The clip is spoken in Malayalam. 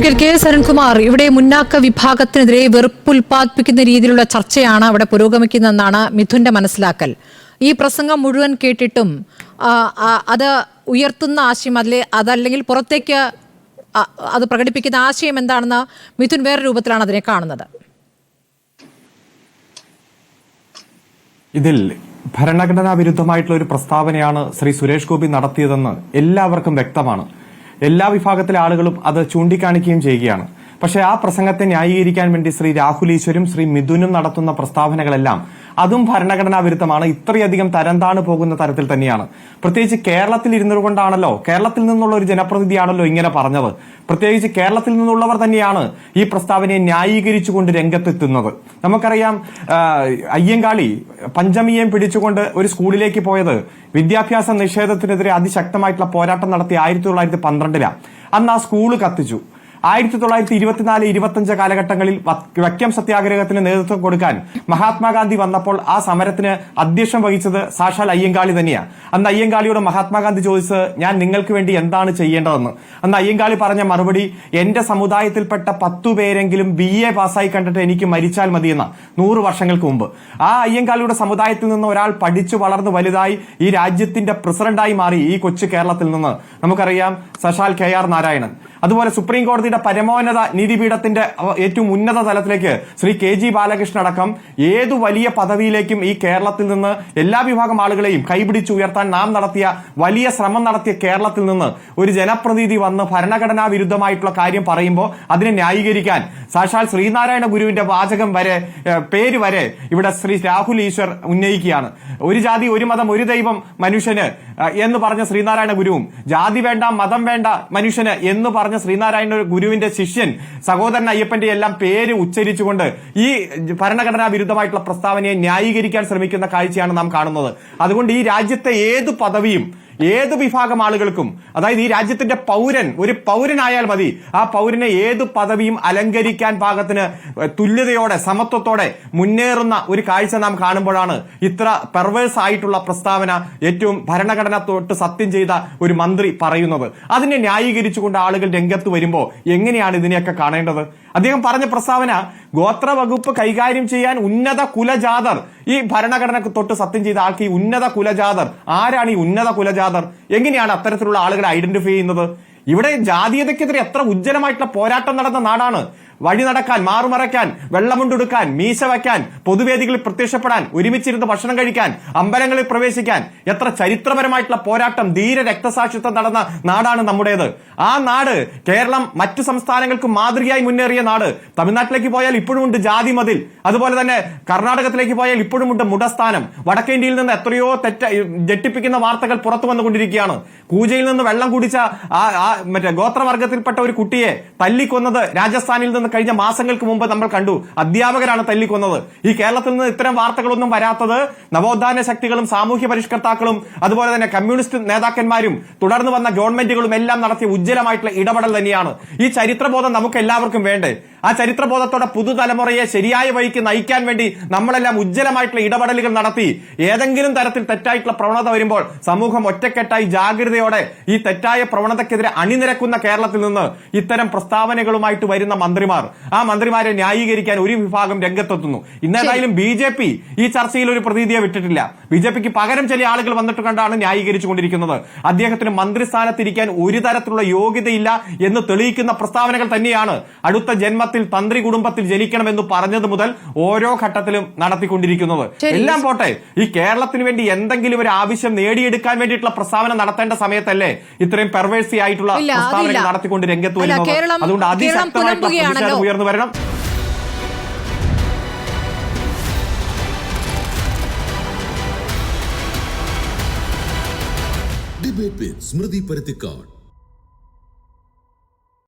അഡ്വക്കേറ്റ് കെ സരൺകുമാർ, ഇവിടെ മുന്നാക്ക വിഭാഗത്തിനെതിരെ വെറുപ്പ് ഉൽപ്പാദിപ്പിക്കുന്ന രീതിയിലുള്ള ചർച്ചയാണ് അവിടെ പുരോഗമിക്കുന്നതെന്നാണ് മിഥുന്റെ മനസ്സിലാക്കൽ. ഈ പ്രസംഗം മുഴുവൻ കേട്ടിട്ടും അത് ഉയർത്തുന്ന ആശയം അതല്ലെങ്കിൽ പുറത്തേക്ക് അത് പ്രകടിപ്പിക്കുന്ന ആശയം എന്താണെന്ന് മിഥുൻ വേറെ രൂപത്തിലാണ് അതിനെ കാണുന്നത്. ഇതിൽ ഭരണഘടനാ വിരുദ്ധമായിട്ടുള്ള ഒരു പ്രസ്താവനയാണ് ശ്രീ സുരേഷ് ഗോപി നടത്തിയതെന്ന് എല്ലാവർക്കും വ്യക്തമാണ്. എല്ലാ വിഭാഗത്തിലെ ആളുകളും അത് ചൂണ്ടിക്കാണിക്കുകയും ചെയ്യുകയാണ്. പക്ഷേ ആ പ്രസംഗത്തെ ന്യായീകരിക്കാൻ വേണ്ടി ശ്രീ രാഹുൽ ഈശ്വരും ശ്രീ മിഥുനും നടത്തുന്ന പ്രസ്താവനകളെല്ലാം അതും ഭരണഘടനാ വിരുദ്ധമാണ്. ഇത്രയധികം തരംതാണു പോകുന്ന തരത്തിൽ തന്നെയാണ്. പ്രത്യേകിച്ച് കേരളത്തിൽ ഇരുന്നുകൊണ്ടാണല്ലോ, കേരളത്തിൽ നിന്നുള്ള ഒരു ജനപ്രതിനിധിയാണല്ലോ ഇങ്ങനെ പറഞ്ഞത്. പ്രത്യേകിച്ച് കേരളത്തിൽ നിന്നുള്ളവർ തന്നെയാണ് ഈ പ്രസ്താവനയെ ന്യായീകരിച്ചുകൊണ്ട് രംഗത്തെത്തുന്നത്. നമുക്കറിയാം, അയ്യങ്കാളി പഞ്ചമിയെയും പിടിച്ചുകൊണ്ട് ഒരു സ്കൂളിലേക്ക് പോയത് വിദ്യാഭ്യാസ നിഷേധത്തിനെതിരെ അതിശക്തമായിട്ടുള്ള പോരാട്ടം നടത്തി 1912 അന്ന് ആ സ്കൂള് കത്തിച്ചു. 1924-25 കാലഘട്ടങ്ങളിൽ വക്കം സത്യാഗ്രഹത്തിന് നേതൃത്വം കൊടുക്കാൻ മഹാത്മാഗാന്ധി വന്നപ്പോൾ ആ സമരത്തിന് അധ്യക്ഷം വഹിച്ചത് സാക്ഷാൽ അയ്യങ്കാളി തന്നെയാണ്. അന്ന് അയ്യങ്കാളിയോട് മഹാത്മാഗാന്ധി ചോദിച്ചത്, ഞാൻ നിങ്ങൾക്ക് വേണ്ടി എന്താണ് ചെയ്യേണ്ടതെന്ന്. അന്ന് അയ്യങ്കാളി പറഞ്ഞ മറുപടി, എന്റെ സമുദായത്തിൽപ്പെട്ട 10 പേരെങ്കിലും BA പാസ്സായി കണ്ടിട്ട് എനിക്ക് മരിച്ചാൽ മതിയെന്ന 100 വർഷങ്ങൾക്ക് മുമ്പ്. ആ അയ്യങ്കാളിയുടെ സമുദായത്തിൽ നിന്ന് ഒരാൾ പഠിച്ചു വളർന്ന് വലുതായി ഈ രാജ്യത്തിന്റെ പ്രസിഡന്റായി മാറി ഈ കൊച്ചു കേരളത്തിൽ നിന്ന്. നമുക്കറിയാം സാക്ഷാൽ KR നാരായണൻ. അതുപോലെ സുപ്രീം കോടതിയുടെ പരമോന്നത നീതിപീഠത്തിന്റെ ഏറ്റവും ഉന്നത തലത്തിലേക്ക് ശ്രീ KG ബാലകൃഷ്ണൻ അടക്കം ഏതു വലിയ പദവിയിലേക്കും ഈ കേരളത്തിൽ നിന്ന് എല്ലാ വിഭാഗം ആളുകളെയും കൈപിടിച്ച് ഉയർത്താൻ നാം നടത്തിയ വലിയ ശ്രമം നടത്തിയ കേരളത്തിൽ നിന്ന് ഒരു ജനപ്രതിനിധി വന്ന് ഭരണഘടനാ വിരുദ്ധമായിട്ടുള്ള കാര്യം പറയുമ്പോൾ അതിനെ ന്യായീകരിക്കാൻ സാക്ഷാൽ ശ്രീനാരായണ ഗുരുവിന്റെ വാചകം വരെ, പേര് വരെ ഇവിടെ ശ്രീ രാഹുൽ ഈശ്വർ ഉന്നയിക്കുകയാണ്. ഒരു ജാതി ഒരു മതം ഒരു ദൈവം മനുഷ്യന് എന്ന് പറഞ്ഞ ശ്രീനാരായണ ഗുരുവും, ജാതി വേണ്ട മതം വേണ്ട മനുഷ്യന് എന്ന് പറഞ്ഞ ശ്രീനാരായണ ഗുരുവിന്റെ ശിഷ്യൻ സഹോദരൻ അയ്യപ്പന്റെ എല്ലാം പേര് ഉച്ചരിച്ചുകൊണ്ട് ഈ ഭരണഘടനാ വിരുദ്ധമായിട്ടുള്ള പ്രസ്താവനയെ ന്യായീകരിക്കാൻ ശ്രമിക്കുന്ന കാഴ്ചയാണ് നാം കാണുന്നത്. അതുകൊണ്ട് ഈ രാജ്യത്തെ ഏതു പദവിയും ഏത് വിഭാഗം ആളുകൾക്കും, അതായത് ഈ രാജ്യത്തിന്റെ പൗരൻ ഒരു പൗരനായാൽ മതി, ആ പൗരനെ ഏതു പദവിയും അലങ്കരിക്കാൻ പാകത്തിന് തുല്യതയോടെ സമത്വത്തോടെ മുന്നേറുന്ന ഒരു കാഴ്ച നാം കാണുമ്പോഴാണ് ഇത്ര പെർവേഴ്സ് ആയിട്ടുള്ള പ്രസ്താവന ഏറ്റവും ഭരണഘടന തൊട്ട് സത്യം ചെയ്ത ഒരു മന്ത്രി പറയുന്നത്. അതിനെ ന്യായീകരിച്ചുകൊണ്ട് ആളുകൾ രംഗത്ത് വരുമ്പോൾ എങ്ങനെയാണ് ഇതിനെയൊക്കെ കാണേണ്ടത്? അദ്ദേഹം പറഞ്ഞ പ്രസ്താവന, ഗോത്ര വകുപ്പ് കൈകാര്യം ചെയ്യാൻ ഉന്നത കുലജാതർ, ഈ ഭരണഘടന തൊട്ട് സത്യം ചെയ്ത ആൾക്ക് ഈ ഉന്നത കുലജാതർ ആരാണ്? ഈ ഉന്നത കുലജാതർ എങ്ങനെയാണ് അത്തരത്തിലുള്ള ആളുകളെ ഐഡന്റിഫൈ ചെയ്യുന്നത്? ഇവിടെ ജാതീയതയ്ക്കെതിരെ എത്ര ഉജ്ജ്വലമായിട്ടുള്ള പോരാട്ടം നടന്ന നാടാണ്. വഴി നടക്കാൻ, മാറുമറയ്ക്കാൻ, വെള്ളമുണ്ടെടുക്കാൻ, മീശ വയ്ക്കാൻ, പൊതുവേദികളിൽ പ്രത്യക്ഷപ്പെടാൻ, ഒരുമിച്ചിരുന്ന് ഭക്ഷണം കഴിക്കാൻ, അമ്പലങ്ങളിൽ പ്രവേശിക്കാൻ എത്ര ചരിത്രപരമായിട്ടുള്ള പോരാട്ടം, ധീര രക്തസാക്ഷിത്വം നടന്ന നാടാണ് നമ്മുടേത്. ആ നാട് കേരളം മറ്റു സംസ്ഥാനങ്ങൾക്ക് മാതൃകയായി മുന്നേറിയ നാട്. തമിഴ്നാട്ടിലേക്ക് പോയാൽ ഇപ്പോഴും ഉണ്ട് ജാതി മതിൽ. അതുപോലെ തന്നെ കർണാടകത്തിലേക്ക് പോയാൽ ഇപ്പോഴും ഉണ്ട് മുടസ്ഥാനം. വടക്കേ ഇന്ത്യയിൽ നിന്ന് എത്രയോ ജട്ടിപ്പിക്കുന്ന വാർത്തകൾ പുറത്തു വന്നുകൊണ്ടിരിക്കുകയാണ്. കൂജയിൽ നിന്ന് വെള്ളം കുടിച്ച മറ്റേ ഗോത്രവർഗത്തിൽപ്പെട്ട ഒരു കുട്ടിയെ തല്ലിക്കൊന്നത് രാജസ്ഥാനിൽ നിന്ന് കഴിഞ്ഞ മാസങ്ങൾക്ക് മുമ്പ് നമ്മൾ കണ്ടു. അധ്യാപകരാണ് തല്ലിക്കൊന്നത്. ഈ കേരളത്തിൽ നിന്ന് ഇത്തരം വാർത്തകളൊന്നും വരാത്തത് നവോത്ഥാന ശക്തികളും സാമൂഹ്യ പരിഷ്കർത്താക്കളും അതുപോലെ തന്നെ കമ്മ്യൂണിസ്റ്റ് നേതാക്കന്മാരും തുടർന്ന് വന്ന ഗവൺമെന്റുകളും എല്ലാം നടത്തിയ ഉജ്ജ്വലമായിട്ടുള്ള ഇടപെടൽ തന്നെയാണ്. ഈ ചരിത്രബോധം നമുക്ക് എല്ലാവർക്കും വേണ്ടേ? ആ ചരിത്രബോധത്തോടെ പുതുതലമുറയെ ശരിയായ വഴിക്ക് നയിക്കാൻ വേണ്ടി നമ്മളെല്ലാം ഉജ്ജ്വലമായിട്ടുള്ള ഇടപെടലുകൾ നടത്തി ഏതെങ്കിലും തരത്തിൽ തെറ്റായിട്ടുള്ള പ്രവണത വരുമ്പോൾ സമൂഹം ഒറ്റക്കെട്ടായി ജാഗ്രതയോടെ ഈ തെറ്റായ പ്രവണതയ്ക്കെതിരെ അണിനിരക്കുന്ന കേരളത്തിൽ നിന്ന് ഇത്തരം പ്രസ്താവനകളുമായിട്ട് വരുന്ന മന്ത്രിമാർ, ആ മന്ത്രിമാരെ ന്യായീകരിക്കാൻ ഒരു വിഭാഗം രംഗത്തെത്തുന്നു. ഇന്നേതായാലും BJP ഈ ചർച്ചയിൽ ഒരു പ്രതിനിധിയെ വിട്ടിട്ടില്ല. BJPക്ക് പകരം ചില ആളുകൾ വന്നിട്ട് കണ്ടാണ് ന്യായീകരിച്ചുകൊണ്ടിരിക്കുന്നത്. അദ്ദേഹത്തിന് മന്ത്രിസ്ഥാനത്തിരിക്കാൻ ഒരു തരത്തിലുള്ള യോഗ്യതയില്ല എന്ന് തെളിയിക്കുന്ന പ്രസ്താവനകൾ തന്നെയാണ് അടുത്ത ജന്മത്തിൽ തന്ത്രി കുടുംബത്തിൽ ജനിക്കണമെന്ന് പറഞ്ഞത് മുതൽ ഓരോ ഘട്ടത്തിലും നടത്തിക്കൊണ്ടിരിക്കുന്നത്. എല്ലാം പോട്ടെ, ഈ കേരളത്തിന് വേണ്ടി എന്തെങ്കിലും ഒരു ആവശ്യം നേടിയെടുക്കാൻ വേണ്ടിയിട്ടുള്ള പ്രസ്താവന നടത്തേണ്ട സമയത്തല്ലേ ഇത്രയും പെർവേഴ്സി ആയിട്ടുള്ള പ്രസ്താവനകൾ നടത്തിക്കൊണ്ട് രംഗത്ത് വരുന്നത്? അതുകൊണ്ട് അതിശക്തമായിട്ടുള്ള പ്രതിഷേധം ഉയർന്നു വരണം. ഡിബേറ്റ് വിത്ത് സ്മൃതി പരുത്തിക്കാട്.